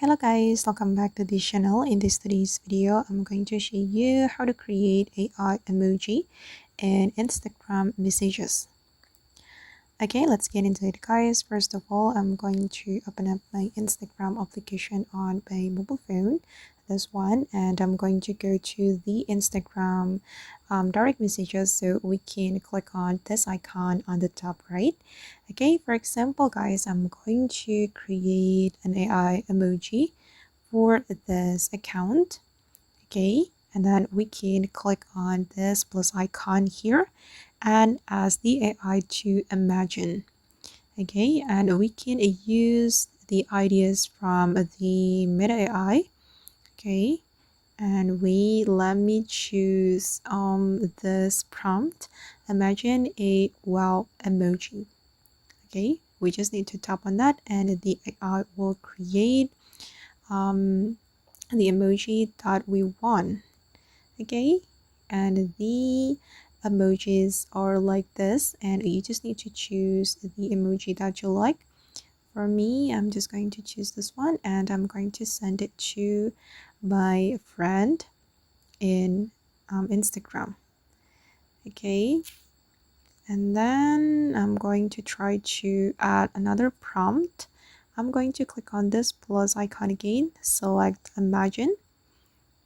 Hello guys, welcome back to this channel. In today's video, I'm going to show you how to create AI emoji and Instagram messages. Okay, let's get into it guys. First of all, I'm going to open up my Instagram application on my mobile phone, this one, and I'm going to go to the Instagram direct messages, so we can click on this icon on the top right. Okay, for example guys, I'm going to create an AI emoji for this account. Okay, and then we can click on this plus icon here and ask the AI to imagine. Okay, and we can use the ideas from the Meta AI. Okay, and let me choose this prompt. Imagine a wow emoji. Okay, we just need to tap on that and the AI will create the emoji that we want. Okay, and the emojis are like this, and you just need to choose the emoji that you like. For me, I'm just going to choose this one, and I'm going to send it to my friend in Instagram. Okay, and then I'm going to try to add another prompt. I'm going to click on this plus icon again, select imagine.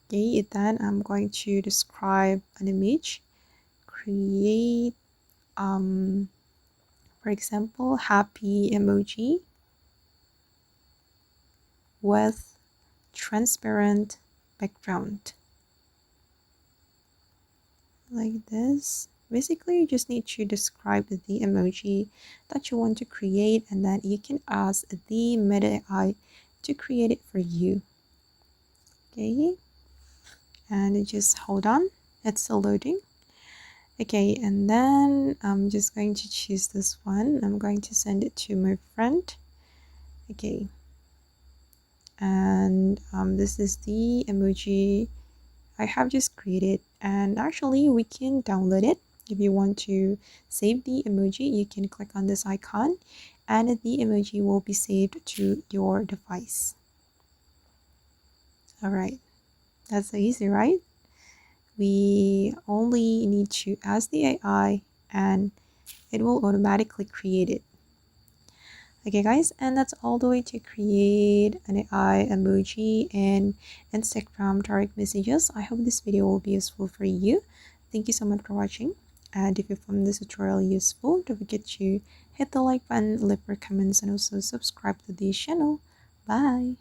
Okay, then I'm going to describe an image, create for example happy emoji with transparent background, like this. Basically, you just need to describe the emoji that you want to create, and then you can ask the Meta AI to create it for you. Okay, and just hold on, it's still loading. Okay, and then I'm just going to choose this one. I'm going to send it to my friend. Okay, and this is the emoji I have just created, and actually we can download it. If you want to save the emoji, you can click on this icon and the emoji will be saved to your device. All right, that's so easy, right? We only need to ask the AI and it will automatically create it. Okay guys, and that's all the way to create an AI emoji and Instagram direct messages. I hope this video will be useful for you. Thank you so much for watching, and if you found this tutorial useful, don't forget to hit the like button, leave your comments, and also subscribe to this channel. Bye.